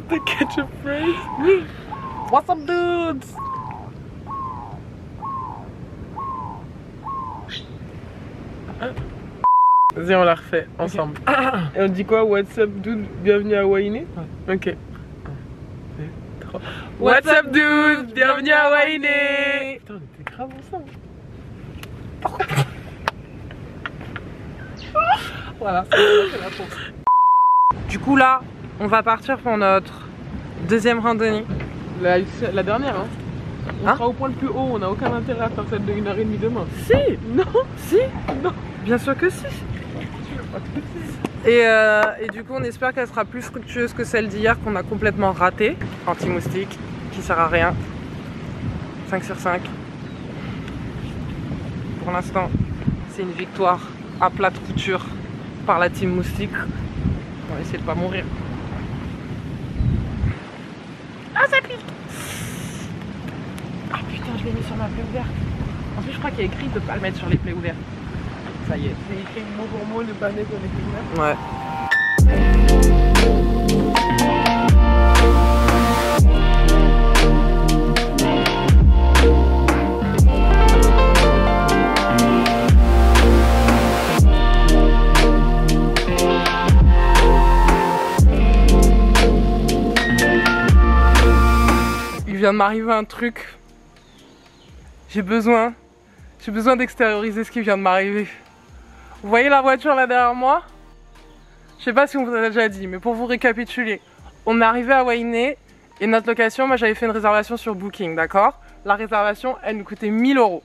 The catchphrase? Oui. What's up, dudes? Vas-y, on la refait ensemble. Okay. Et on dit quoi? What's up, dude? Bienvenue à Wainé? Ouais. Ok. 1, 2, 3. What's up, dude? Bienvenue à Wainé! Putain, on était grave ensemble. Voilà, c'est la pause. Du coup, là, on va partir pour notre deuxième randonnée. La dernière, hein? On sera au point le plus haut, on n'a aucun intérêt à faire celle de 1h30 demain. Si! Non! Si! Non! Bien sûr que si! Et du coup, on espère qu'elle sera plus fructueuse que celle d'hier qu'on a complètement ratée. Anti-moustique, qui sert à rien. 5 sur 5. Pour l'instant, c'est une victoire à plate couture par la team moustique. On va essayer de pas mourir. Ah, ça pique! Ah putain, je l'ai mis sur ma plaie ouverte. En plus, je crois qu'il y a écrit de pas le mettre sur les plaies ouvertes. Ça y est. C'est écrit mot pour mot, ne pas mettre sur les plaies ouvertes. Ouais. Il vient de m'arriver un truc. J'ai besoin d'extérioriser ce qui vient de m'arriver. Vous voyez la voiture là derrière moi? Je sais pas si on vous a déjà dit, mais pour vous récapituler, on est arrivé à Wainé et notre location, moi j'avais fait une réservation sur Booking, d'accord? La réservation, elle nous coûtait 1000 €.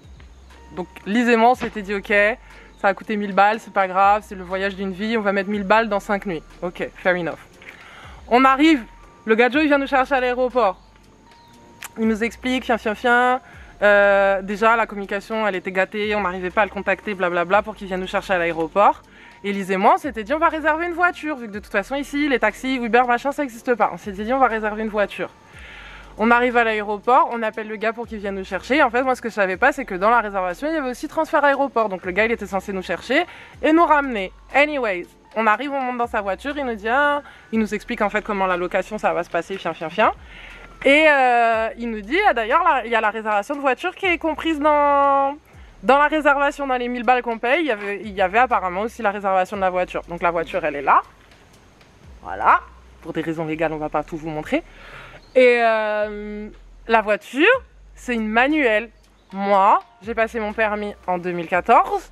Donc lisez-moi, on s'était dit ok, ça a coûté 1000 balles, c'est pas grave, c'est le voyage d'une vie, on va mettre 1000 balles dans 5 nuits. Ok, fair enough. On arrive, le gars Joe il vient nous chercher à l'aéroport. Il nous explique, déjà la communication elle était gâtée, on n'arrivait pas à le contacter, blablabla, pour qu'il vienne nous chercher à l'aéroport. Et Lise et moi on s'était dit on va réserver une voiture, vu que de toute façon ici les taxis, Uber, machin ça n'existe pas. On s'était dit on va réserver une voiture. On arrive à l'aéroport, on appelle le gars pour qu'il vienne nous chercher. En fait moi ce que je savais pas c'est que dans la réservation il y avait aussi transfert aéroport. Donc le gars il était censé nous chercher et nous ramener. Anyways, on arrive, on monte dans sa voiture, il nous dit il nous explique en fait comment la location ça va se passer, Et il nous dit, d'ailleurs, il y a la réservation de voiture qui est comprise dans la réservation, dans les 1000 balles qu'on paye. Il y avait apparemment aussi la réservation de la voiture. Donc la voiture, elle est là. Voilà. Pour des raisons légales, on va pas tout vous montrer. Et la voiture, c'est une manuelle. Moi, j'ai passé mon permis en 2014.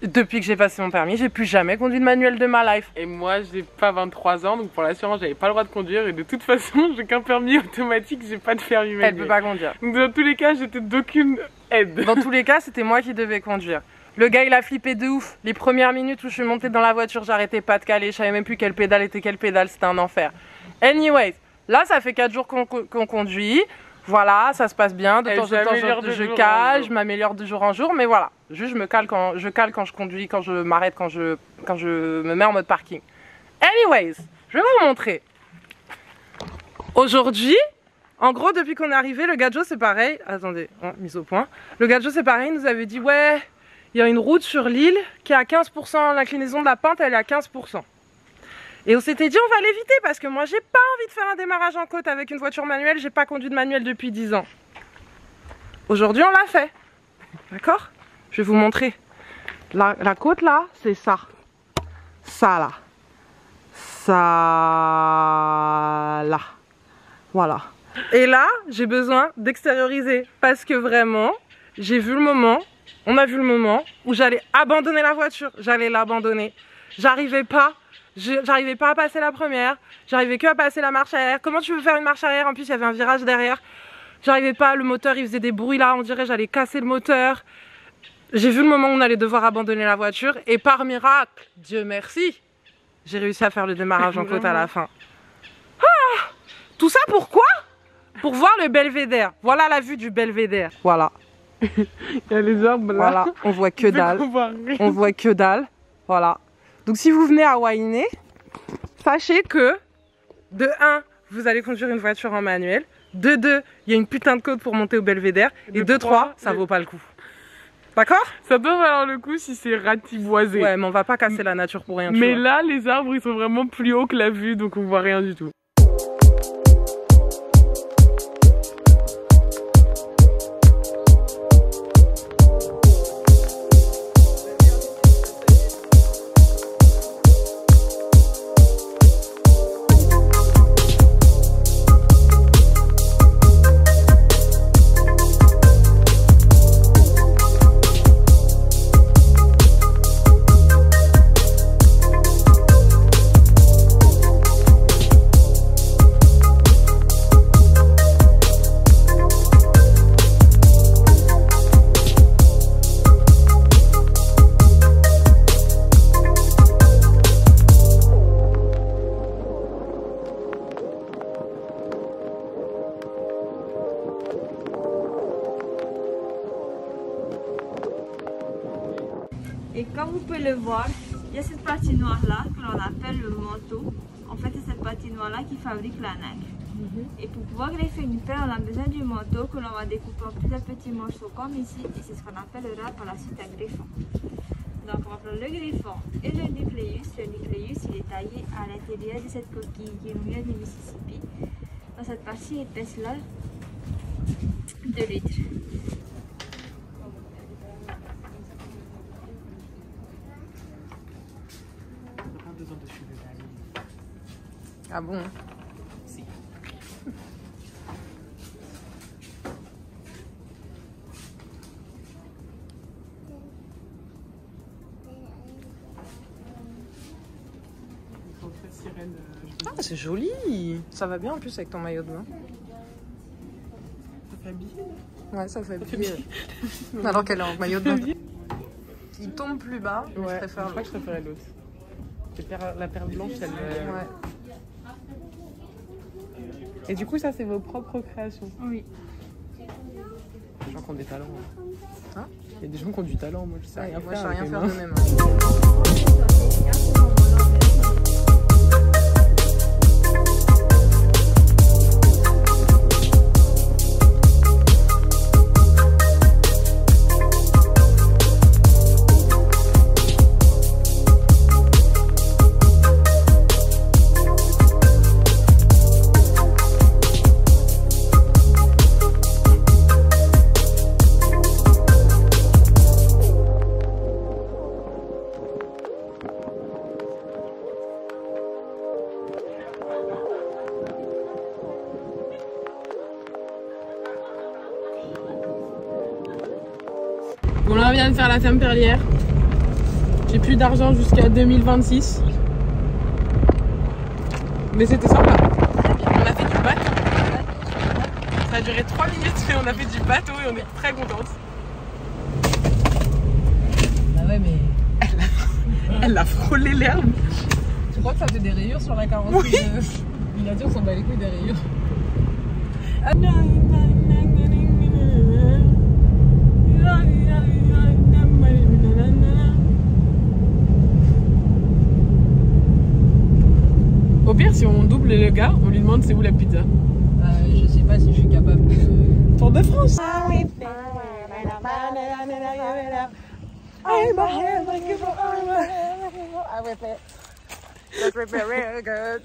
Depuis que j'ai passé mon permis, j'ai plus jamais conduit de manuel de ma life. Et moi, j'ai pas 23 ans, donc pour l'assurance, j'avais pas le droit de conduire. Et de toute façon, j'ai qu'un permis automatique, j'ai pas de permis manuel. Elle peut pas conduire. Donc dans tous les cas, j'étais d'aucune aide. Dans tous les cas, c'était moi qui devais conduire. Le gars, il a flippé de ouf. Les premières minutes où je suis montée dans la voiture, j'arrêtais pas de caler. Je savais même plus quelle pédale était quelle pédale, c'était un enfer. Anyways, là, ça fait 4 jours qu'on conduit. Voilà, ça se passe bien. De temps en temps, je cale, je m'améliore de jour en jour, mais voilà. Juste, je cale quand je conduis, quand je m'arrête, quand je me mets en mode parking. Anyways, je vais vous montrer. Aujourd'hui, en gros, depuis qu'on est arrivé, le gars Joe, c'est pareil. Attendez, mise au point. Le gars Joe, c'est pareil, il nous avait dit, ouais, il y a une route sur l'île qui est à 15%, l'inclinaison de la pente, elle est à 15%. Et on s'était dit on va l'éviter parce que moi j'ai pas envie de faire un démarrage en côte avec une voiture manuelle, j'ai pas conduit de manuel depuis 10 ans. Aujourd'hui on l'a fait. D'accord? Je vais vous montrer. La côte là, c'est ça. Ça là. Ça là. Voilà. Et là, j'ai besoin d'extérioriser parce que vraiment, j'ai vu le moment, on a vu le moment où j'allais abandonner la voiture. J'allais l'abandonner. J'arrivais pas à passer la première, j'arrivais que à passer la marche arrière. Comment tu veux faire une marche arrière? En plus il y avait un virage derrière. J'arrivais pas, le moteur il faisait des bruits là, on dirait j'allais casser le moteur. J'ai vu le moment où on allait devoir abandonner la voiture et par miracle, Dieu merci, j'ai réussi à faire le démarrage en côte à la fin. Ah, tout ça pourquoi? Pour voir le belvédère. Voilà la vue du belvédère. Voilà. Il y a les arbres là. Voilà, on voit que dalle. On voit que dalle. Voilà. Donc si vous venez à Wainé, sachez que de 1, vous allez conduire une voiture en manuel. De 2, il y a une putain de côte pour monter au belvédère. Et de 3, ça vaut pas le coup. D'accord? Ça peut valoir le coup si c'est ratiboisé. Ouais, mais on va pas casser la nature pour rien. Mais là, les arbres ils sont vraiment plus hauts que la vue, donc on voit rien du tout. Et comme vous pouvez le voir, il y a cette partie noire là que l'on appelle le manteau. En fait, c'est cette partie noire là qui fabrique la nacre. Et pour pouvoir greffer une paire, on a besoin du manteau que l'on va découper en plusieurs petits morceaux comme ici. Et c'est ce qu'on appellera par la suite un greffon. Donc on va prendre le greffon et le nucléus. Le nucléus, il est taillé à l'intérieur de cette coquille qui nous vient du Mississippi. Dans cette partie épaisse là de l'huître. Ah bon? Si. Ah, c'est joli! Ça va bien en plus avec ton maillot de bain. Ça fait habiller. Ouais, ça fait habiller. Alors qu'elle est en maillot de bain. Il tombe plus bas, mais Ouais, je préfère je crois que je préférais l'autre. La paire blanche, elle... Ouais. Et du coup, ça, c'est vos propres créations? Oui. Les gens qui ont des talents. Hein? Il y a des gens qui ont du talent, moi je sais rien Moi, faire. je sais rien avec faire mes de mains. mes mains. Bon, là on vient de faire la ferme perlière. J'ai plus d'argent jusqu'à 2026. Mais c'était sympa. On a fait du bateau. Ça a duré 3 minutes mais on a fait du bateau et on est très contente. Bah ouais, mais. Elle a frôlé l'herbe. Tu crois que ça fait des rayures sur la carrosserie? Oui. Il a dit on s'en bat les couilles des rayures. Au pire, si on double le gars, on lui demande c'est où la pizza. Je sais pas si je suis capable de. Tour de France. I whip it. That's very good.